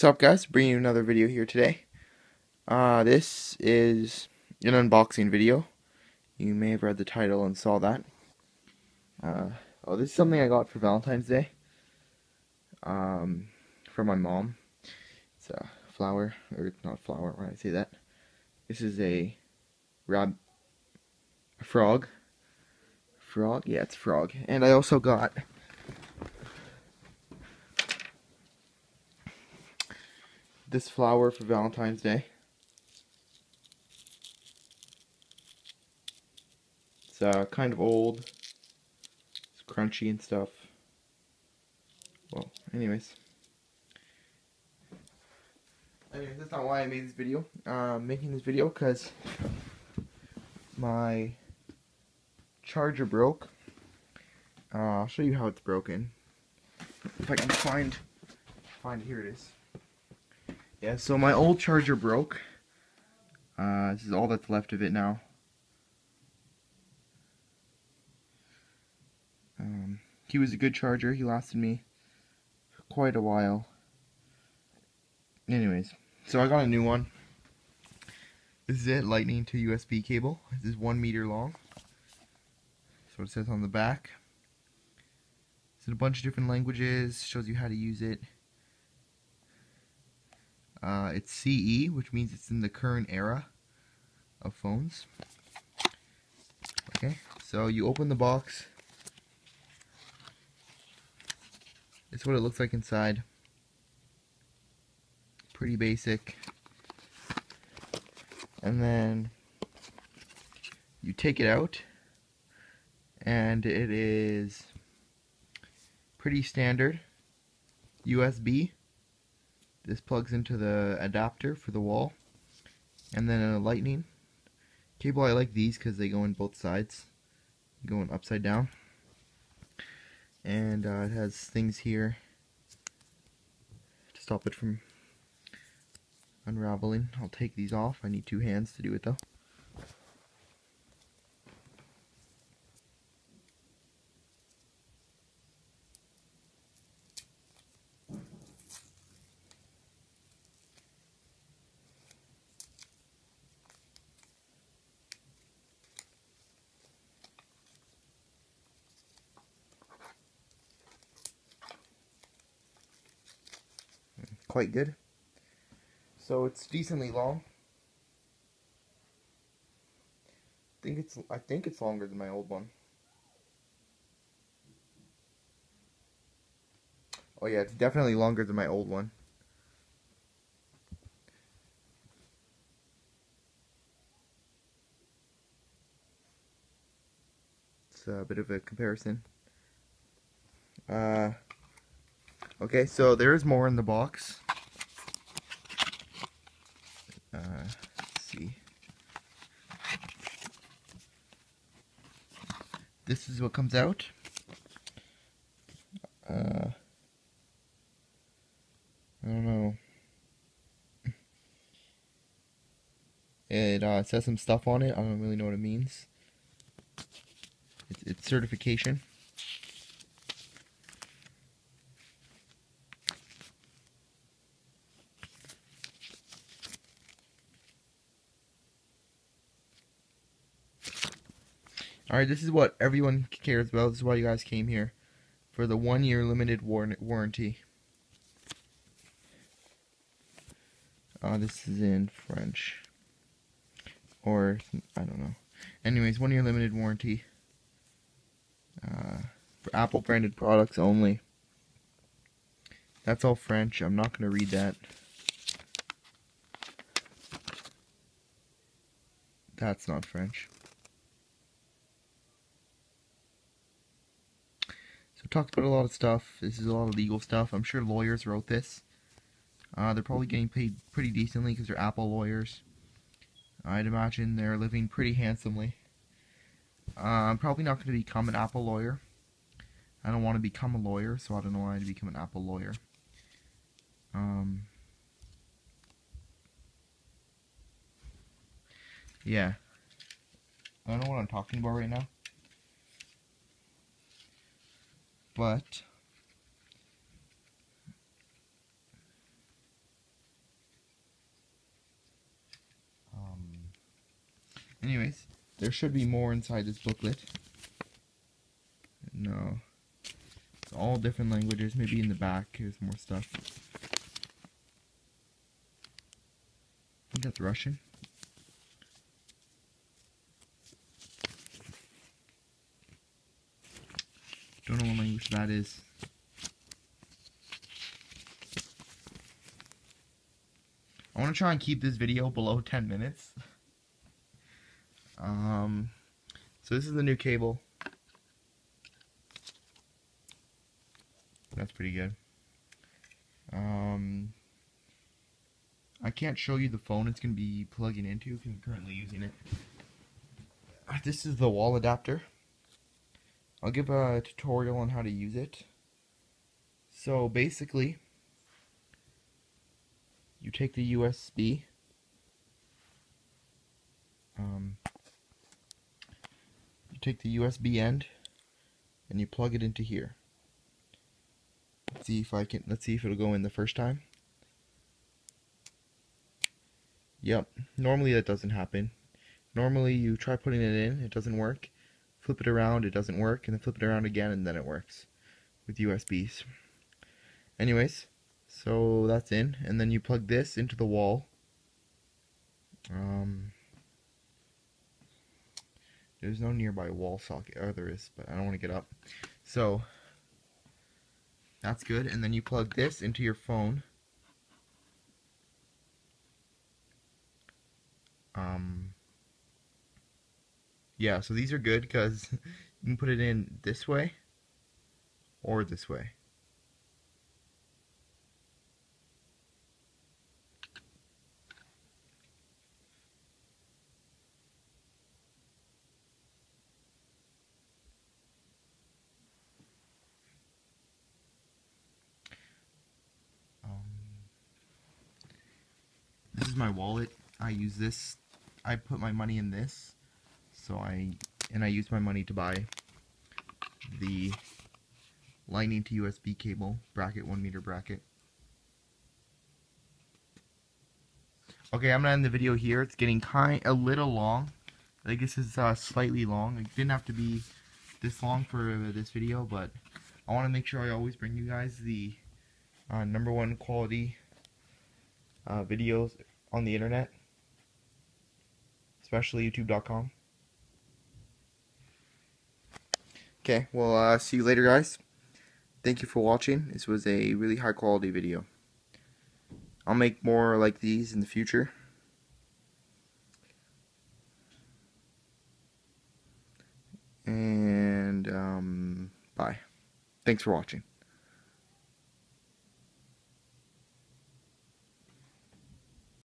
What's up, guys? Bringing you another video here today. This is an unboxing video. You may have read the title and saw that. This is something I got for Valentine's Day. From my mom. It's a flower, or not flower when I say that. This is a frog. Frog? Yeah, it's frog. And I also got this flower for Valentine's Day. It's kind of old. It's crunchy and stuff. Well, anyways, that's not why I made this video. I'm making this video because my charger broke. I'll show you how it's broken. If I can find it, here it is. Yeah, so my old charger broke. This is all that's left of it now. He was a good charger. He lasted me for quite a while. Anyways, so I got a new one. This is it, lightning to USB cable. This is 1 meter long. That's what it says on the back. It's in a bunch of different languages. Shows you how to use it. It's CE, which means it's in the current era of phones. Okay, so you open the box. It's what it looks like inside. Pretty basic. And then you take it out, and it is pretty standard USB. This plugs into the adapter for the wall, and then a lightning cable. I like these because they go in both sides, going upside down. And it has things here to stop it from unraveling. I'll take these off. I need 2 hands to do it though. Quite good. So it's decently long. I think it's longer than my old one. Oh yeah, it's definitely longer than my old one. It's a bit of a comparison. Okay, so there's more in the box. Let's see. This is what comes out. I don't know. It says some stuff on it. I don't really know what it means. It's certification. Alright, this is what everyone cares about. This is why you guys came here. For the 1-year limited warranty. This is in French. Or, I don't know. Anyways, 1-year limited warranty. For Apple branded products only. That's all French. I'm not going to read that. That's not French. So it talks about a lot of stuff. This is a lot of legal stuff. I'm sure lawyers wrote this. They're probably getting paid pretty decently because they're Apple lawyers. I'd imagine they're living pretty handsomely. I'm probably not going to become an Apple lawyer. I don't want to become a lawyer, so I don't know why I'd become an Apple lawyer. Yeah. I don't know what I'm talking about right now. But Anyways, there should be more inside this booklet. No. It's all different languages. Maybe in the back there's more stuff. I think that's Russian. Don't know what language that is. I want to try and keep this video below 10 minutes. So this is the new cable. That's pretty good. I can't show you the phone it's going to be plugging into because I'm currently using it. This is the wall adapter. I'll give a tutorial on how to use it. So basically, you take the USB, end and you plug it into here. Let's see if it'll go in the first time. Yep, normally that doesn't happen. Normally you try putting it in, it doesn't work. Flip it around, it doesn't work, and then flip it around again and then it works with USBs. Anyways, so that's in, and then you plug this into the wall. There's no nearby wall socket, or there is, but I don't want to get up. So that's good, and then you plug this into your phone. Yeah, so these are good because you can put it in this way or this way. This is my wallet. I use this. I put my money in this. So I use my money to buy the Lightning to USB cable bracket, 1 meter bracket. Okay, I'm gonna end the video here. It's getting a little long. I think this is slightly long. It didn't have to be this long for this video, but I want to make sure I always bring you guys the #1 quality videos on the internet, especially YouTube.com. Okay, well, see you later, guys. Thank you for watching. This was a really high quality video. I'll make more like these in the future. And bye. Thanks for watching.